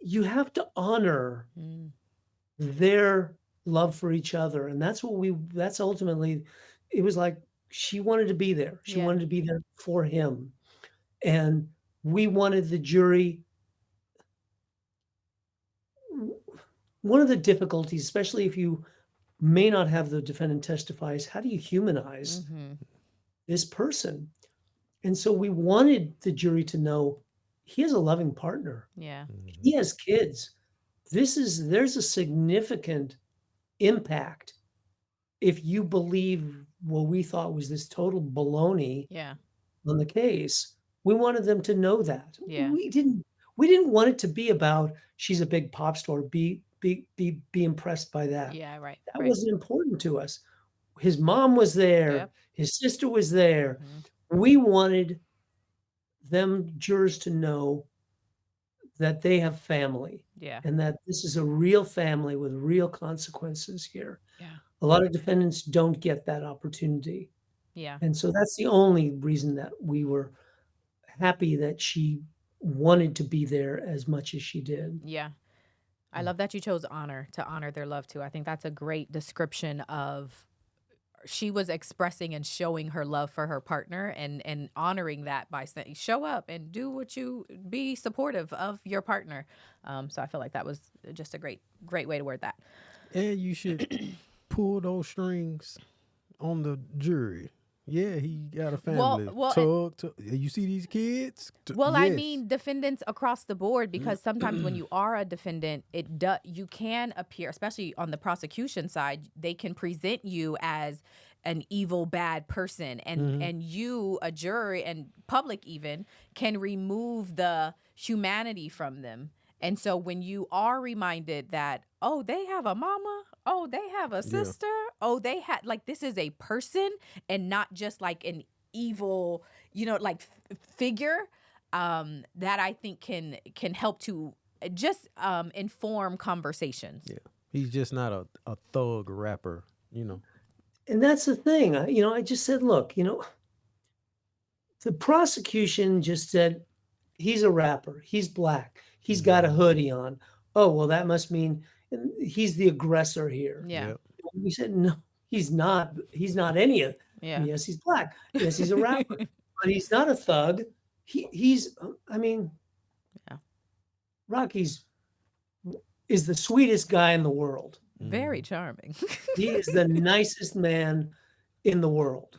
You have to honor their love for each other. And that's ultimately, it was like she wanted to be there. She wanted to be there for him. And we wanted the jury. One of the difficulties, especially if you may not have the defendant testify, is how do you humanize this person? And so we wanted the jury to know he has a loving partner. Yeah. He has kids. There's a significant impact if you believe what we thought was this total baloney on the case. We wanted them to know that. Yeah. We didn't want it to be about she's a big pop star. Be impressed by that. Yeah, right. That wasn't important to us. His mom was there. Yep. His sister was there. we wanted them jurors to know that they have family Yeah. and that this is a real family with real consequences here. Yeah. A lot of defendants don't get that opportunity. Yeah. And so that's the only reason that we were happy that she wanted to be there as much as she did. Yeah. I love that you chose honor to honor their love too. I think that's a great description of she was expressing and showing her love for her partner and honoring that by saying show up and do what you be supportive of your partner. So I feel like that was just a great way to word that. And you should pull those strings on the jury. Yeah, he got a family. You see these kids? Well, I Yes. mean defendants across the board, because sometimes when you are a defendant, you can appear, especially on the prosecution side, they can present you as an evil, bad person, and you, a jury and public even, can remove the humanity from them. And so when you are reminded that, oh, they have a mama, oh, they have a sister, oh, they had, like, this is a person and not just like an evil, like figure, that I think can help to just inform conversations. Yeah, he's just not a thug rapper, And that's the thing. I just said, look, the prosecution just said, he's a rapper. He's black. He's got a hoodie on. Oh, well, that must mean he's the aggressor here. Yeah. Yep. We said, no, he's not. He's not any of. Yeah. Yes, he's black. Yes, he's a rapper, but he's not a thug. He's. Yeah. Rocky's is the sweetest guy in the world. Very charming. He is the nicest man in the world,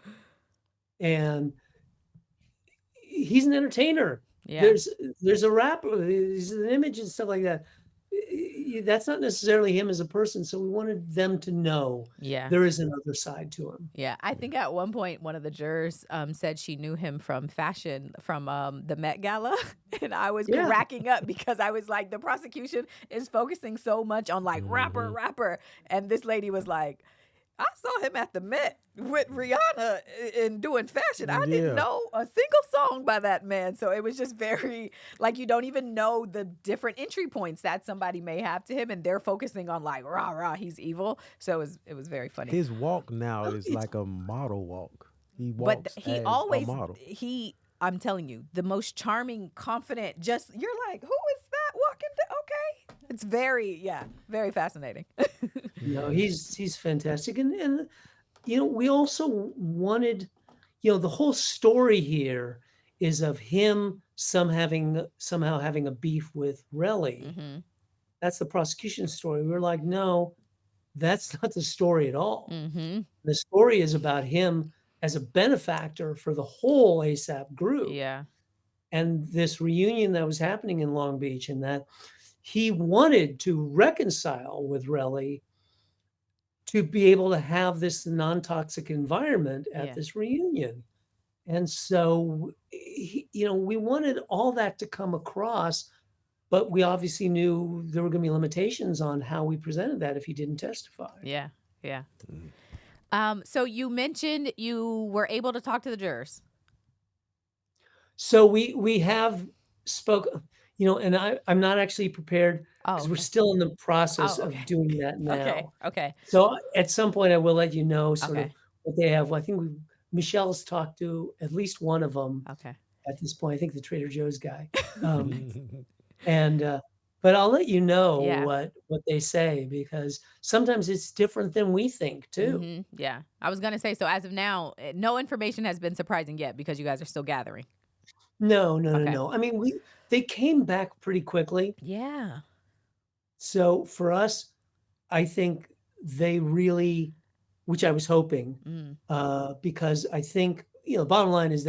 and he's an entertainer. Yeah. There's a rapper, there's an image and stuff like that. That's not necessarily him as a person. So we wanted them to know Yeah. there is another side to him. Yeah, I think at one point one of the jurors said she knew him from fashion, from the Met Gala, and I was cracking up because I was like, the prosecution is focusing so much on like rapper, and this lady was like, I saw him at the Met with Rihanna in doing fashion. I didn't know a single song by that man. So it was just very, like, you don't even know the different entry points that somebody may have to him, and they're focusing on like, rah, he's evil. So it was very funny. His walk now is like a model walk. He walks But he as always, a model. I'm telling you, the most charming, confident, just, you're like, who is that walking? Okay. It's very fascinating. He's fantastic. And we also wanted, the whole story here is of him somehow having a beef with Relly. Mm-hmm. That's the prosecution story. We were like, no, that's not the story at all. Mm-hmm. The story is about him as a benefactor for the whole ASAP group. Yeah. And this reunion that was happening in Long Beach, and that he wanted to reconcile with Relly to be able to have this non-toxic environment at this reunion. And so, we wanted all that to come across, but we obviously knew there were going to be limitations on how we presented that if he didn't testify. Yeah. So you mentioned you were able to talk to the jurors. So we have spoke, and I'm not actually prepared because we're still in the process of doing that now. Okay. So at some point I will let you know sort of what they have. Well, I think Michelle's talked to at least one of them. Okay. At this point, I think the Trader Joe's guy. But I'll let you know what they say, because sometimes it's different than we think too. Mm-hmm. Yeah. I was going to say, so as of now, no information has been surprising yet because you guys are still gathering. No. I mean, they came back pretty quickly. Yeah. So for us, I think they really, which I was hoping, because I think, the bottom line is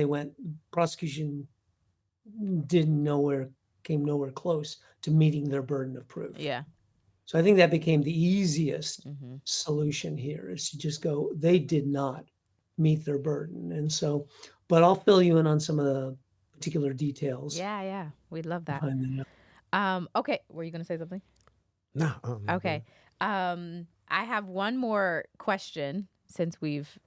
prosecution came nowhere close to meeting their burden of proof. Yeah. So I think that became the easiest solution here, is to just go, they did not meet their burden. And so, but I'll fill you in on some of the particular details. Yeah. We'd love that. Find Okay. Were you going to say something? No. Okay. I have one more question since we've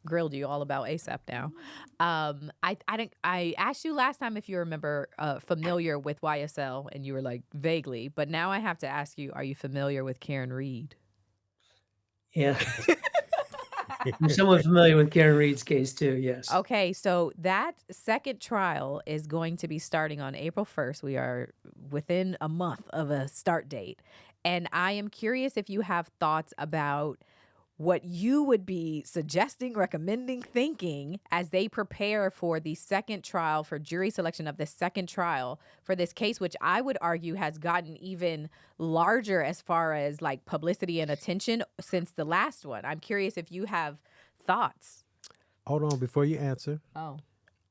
grilled you all about ASAP now. I asked you last time if you remember familiar with YSL, and you were like vaguely. But now I have to ask you: are you familiar with Karen Reed? Yeah. I'm somewhat familiar with Karen Reed's case too. Yes. Okay, so that second trial is going to be starting on April 1st. We are within a month of a start date. And I am curious if you have thoughts about what you would be suggesting, recommending, thinking as they prepare for the second trial, for jury selection of the second trial for this case, which I would argue has gotten even larger as far as like publicity and attention since the last one. I'm curious if you have thoughts. Hold on before you answer. Oh.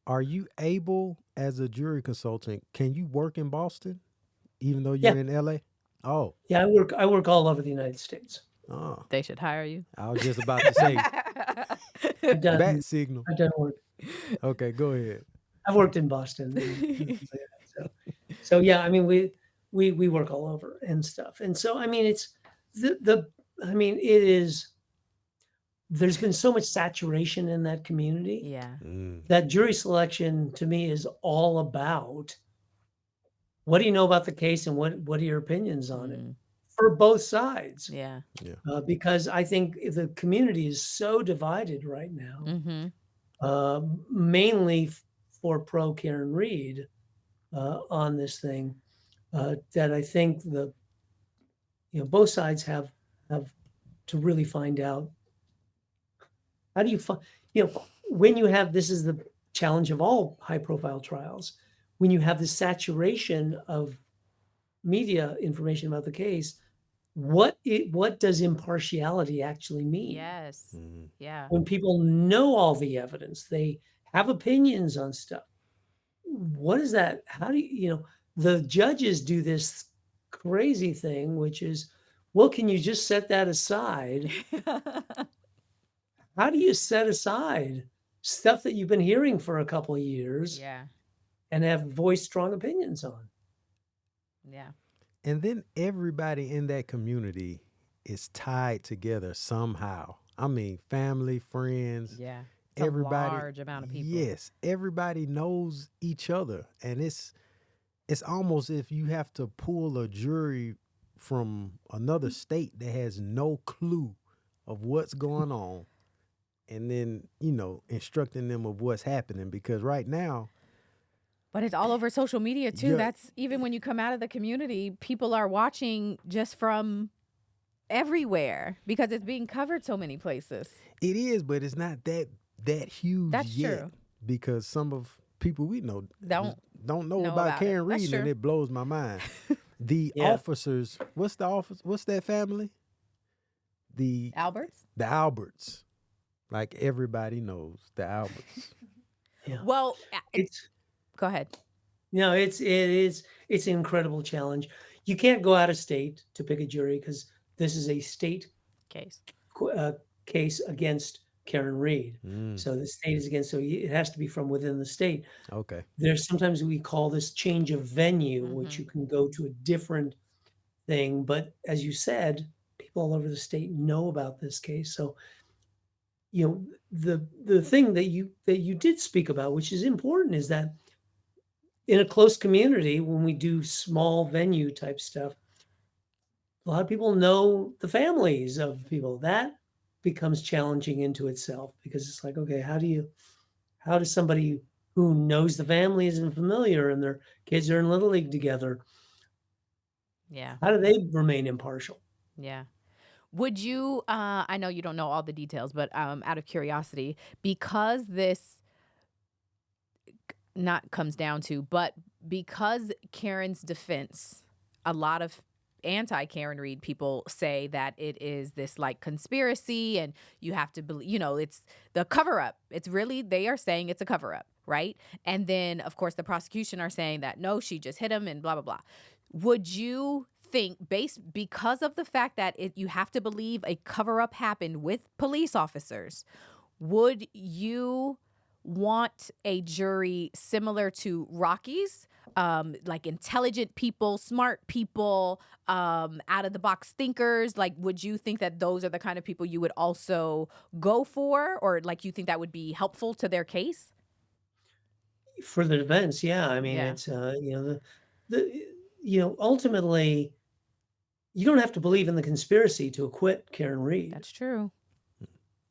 Are you able, as a jury consultant, can you work in Boston, even though you're in LA? Oh. Yeah, I work all over the United States. Oh. They should hire you. I was just about to say bat signal. I've done work. Okay, go ahead. I've worked in Boston. So yeah, I mean we work all over and stuff. And so I mean it's it is, there's been so much saturation in that community. Yeah. That jury selection to me is all about what do you know about the case and what are your opinions on it for both sides. Yeah. Because I think the community is so divided right now, mainly for pro Karen Reed on this thing, that I think both sides have to really find out. How do you find, when you have, this is the challenge of all high profile trials, when you have the saturation of media information about the case, what does impartiality actually mean? Yes. Yeah. When people know all the evidence, they have opinions on stuff. What is that? How do the judges do this crazy thing, which is, well, can you just set that aside? How do you set aside stuff that you've been hearing for a couple of years and have voiced strong opinions on? Yeah. And then everybody in that community is tied together somehow. I mean, family, friends. Yeah. Everybody. A large amount of people. Yes. Everybody knows each other. And it's almost if you have to pull a jury from another state that has no clue of what's going on, and then, instructing them of what's happening, because right now. But it's all over social media too. Yeah. That's even when you come out of the community, people are watching just from everywhere because it's being covered so many places. It is, but it's not that huge. That's yet, true. Because some of people we know don't know about Karen Reed, and it blows my mind. The officers, what's that family? The Alberts? The Alberts. Like everybody knows the Alberts. Yeah. Well, go ahead. No, it's an incredible challenge. You can't go out of state to pick a jury because this is a state case against Karen Reed. So the state is against, so it has to be from within the state. Okay. There's sometimes we call this change of venue, which you can go to a different thing. But as you said, people all over the state know about this case. So, the thing that you did speak about, which is important, is that in a close community, when we do small venue type stuff, a lot of people know the families of people. That becomes challenging into itself, because it's like, okay, how does somebody who knows the family isn't familiar and their kids are in Little League together, how do they remain impartial? Yeah. Would you, I know you don't know all the details, but out of curiosity, because this not comes down to, but because Karen's defense, a lot of anti-Karen Reed people say that it is this like conspiracy and you have to believe, it's the cover-up. It's really, they are saying it's a cover-up, right? And then, of course, the prosecution are saying that, no, she just hit him and blah, blah, blah. Would you think, because of the fact that you have to believe a cover-up happened with police officers, would you want a jury similar to Rocky's like intelligent people, smart people, out of the box thinkers? Like, would you think that those are the kind of people you would also go for, or like you think that would be helpful to their case? For the defense, yeah. I mean, Yeah. it's ultimately, you don't have to believe in the conspiracy to acquit Karen Reed. That's true.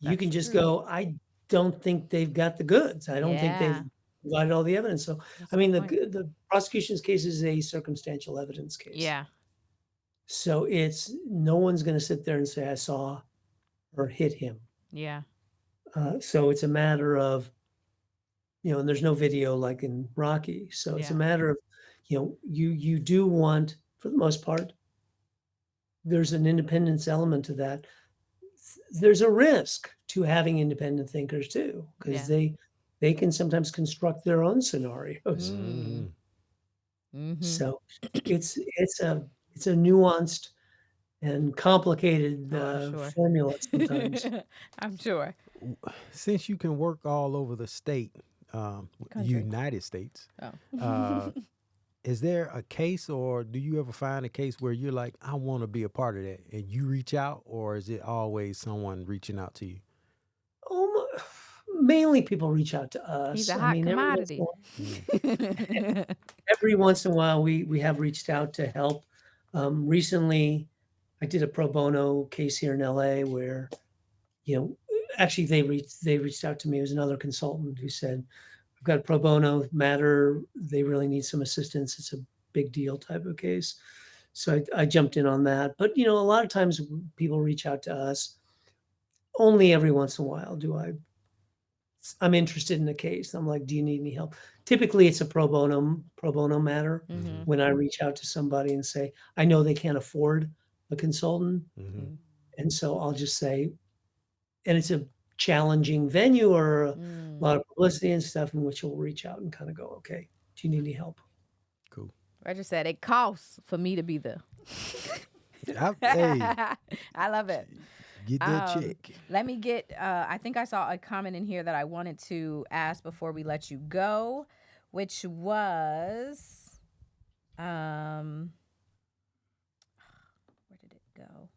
You can That's just true. go, I don't think they've got the goods. I don't think they've Yeah. provided all the evidence. So, That's I a mean, good point. the prosecution's case is a circumstantial evidence case. Yeah. So it's no one's going to sit there and say, I saw or hit him. Yeah. So it's a matter of, and there's no video like in Rocky. So it's a Yeah. matter of, you do want, for the most part, there's an independence element to that. There's a risk to having independent thinkers too, because Yeah. they can sometimes construct their own scenarios. Mm. Mm-hmm. So it's a nuanced and complicated Oh, I'm sure. formula sometimes. I'm sure. Since you can work all over the state, Country. United States, Oh. is there a case, or do you ever find a case where you're like, I want to be a part of that, and you reach out, or is it always someone reaching out to you? Mainly people reach out to us. He's a I hot mean, commodity. every once in a while we have reached out to help. Recently, I did a pro bono case here in LA where, actually they reached out to me. It was another consultant who said, I've got a pro bono matter. They really need some assistance. It's a big deal type of case. So I jumped in on that. But, a lot of times people reach out to us. Only every once in a while I'm interested in a case. I'm like, do you need any help? Typically it's a pro bono matter. Mhm. When I reach out to somebody and say, I know they can't afford a consultant. Mm-hmm. And so I'll just say, and it's a challenging venue or a lot of publicity and stuff, in which we'll reach out and kind of go, okay, do you need any help? Cool. Roger said it costs for me to be there. Hey, I love it. get that check. Let me get, I think I saw a comment in here that I wanted to ask before we let you go, which was, where did it go?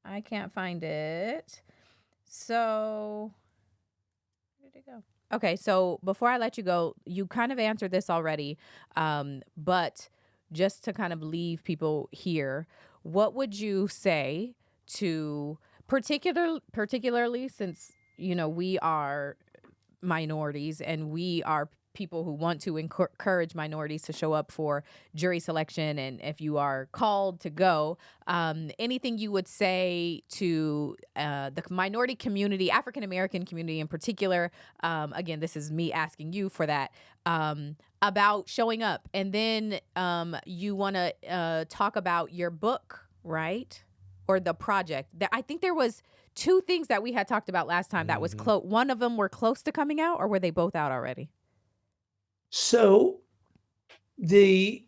I can't find it. So, where did it go? Okay, so before I let you go, you kind of answered this already, but just to kind of leave people here, what would you say to particularly since we are minorities and we are people who want to encourage minorities to show up for jury selection, and if you are called to go, anything you would say to the minority community, African American community in particular, again, this is me asking you for that, about showing up. And then you want to talk about your book, right? Or the project. I think there was two things that we had talked about last time that was close. One of them were close to coming out, or were they both out already? So the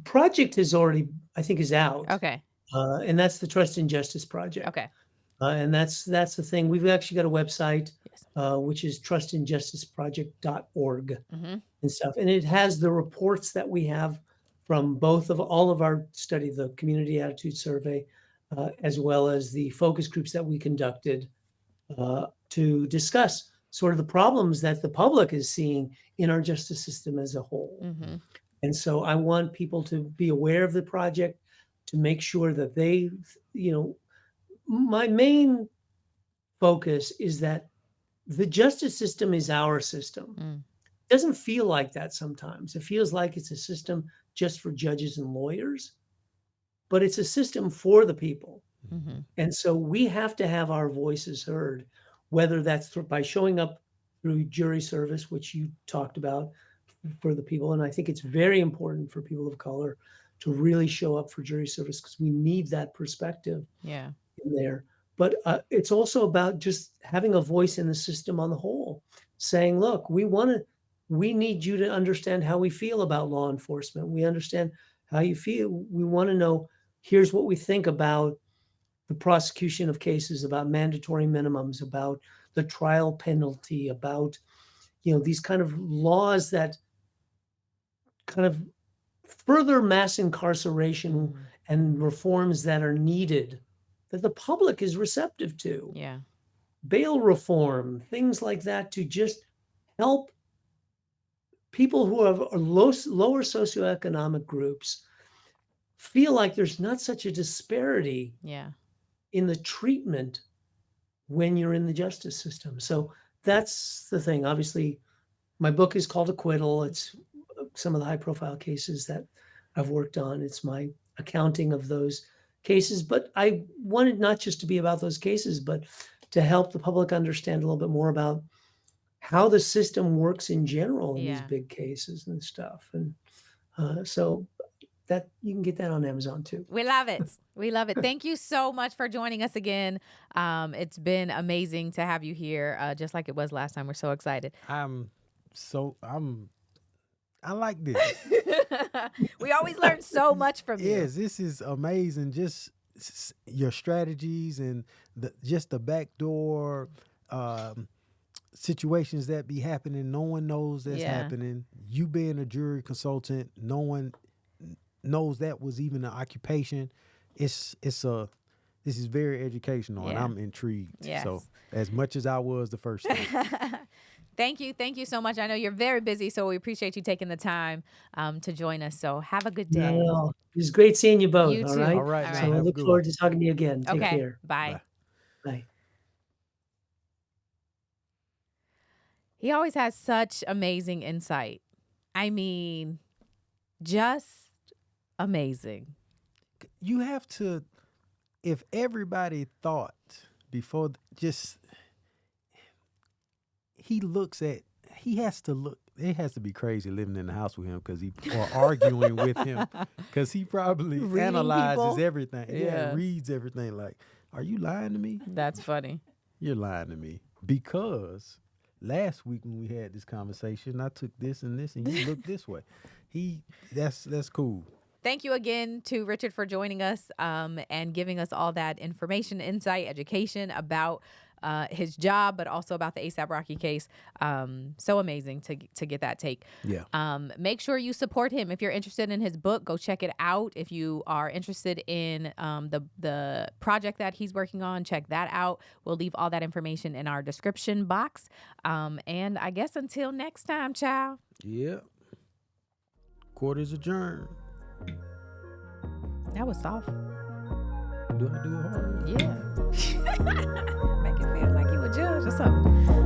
project is already, I think, is out. Okay. And that's the Trust and Justice Project. Okay. And that's the thing. We've actually got a website, Yes. Which is trustandjusticeproject.org Mm-hmm. and stuff. And it has the reports that we have from all of our study, the community attitude survey, as well as the focus groups that we conducted to discuss sort of the problems that the public is seeing in our justice system as a whole. Mm-hmm. And so I want people to be aware of the project, to make sure that they, my main focus is that the justice system is our system. It doesn't feel like that sometimes. It feels like it's a system just for judges and lawyers, but it's a system for the people. Mm-hmm. And so we have to have our voices heard, whether that's by showing up through jury service, which you talked about for the people. And I think it's very important for people of color to really show up for jury service, because we need that perspective Yeah. in there. But it's also about just having a voice in the system on the whole, saying, look, we need you to understand how we feel about law enforcement. We understand how you feel. We want to know, here's what we think about the prosecution of cases, about mandatory minimums, about the trial penalty, about, these kind of laws that kind of further mass incarceration and reforms that are needed that the public is receptive to. Yeah. Bail reform, things like that, to just help people who have lower socioeconomic groups feel like there's not such a disparity Yeah. in the treatment when you're in the justice system. So that's the thing. Obviously, my book is called Acquittal. It's some of the high profile cases that I've worked on. It's my accounting of those cases, but I wanted not just to be about those cases, but to help the public understand a little bit more about how the system works in general in these Yeah. big cases and stuff. And so that you can get that on Amazon too. We love it. We love it. Thank you so much for joining us again. It's been amazing to have you here, just like it was last time. We're so excited. I like this. We always learn so much from you. Yes, this is amazing. Just your strategies and just the backdoor situations that be happening. No one knows that's happening. You being a jury consultant, no one knows that was even an occupation. This is very educational, and I'm intrigued. Yes. So as much as I was the first time. Thank you so much. I know you're very busy, so we appreciate you taking the time to join us. So have a good day. No, it was great seeing you both. You all too. right. All right. All now, So I have a look good forward one. to talking to you again. Take Okay. care. Bye. Bye. Bye. He always has such amazing insight. I mean, just amazing. You have to, if everybody thought before, he has to look, it has to be crazy living in the house with him or arguing with him, because he probably Reading analyzes people? everything. Yeah. Reads everything like, are you lying to me? That's funny. You're lying to me. Because last week when we had this conversation, I took this and this, and you look this way. That's cool. Thank you again to Richard for joining us and giving us all that information, insight, education about his job, but also about the A$AP Rocky case. So amazing to get that take. Yeah. Make sure you support him. If you're interested in his book, go check it out. If you are interested in the project that he's working on, check that out. We'll leave all that information in our description box. And I guess until next time, child. Yeah. Court is adjourned. That was soft. Do I do it hard? Yeah. Make it feel like you a judge or something.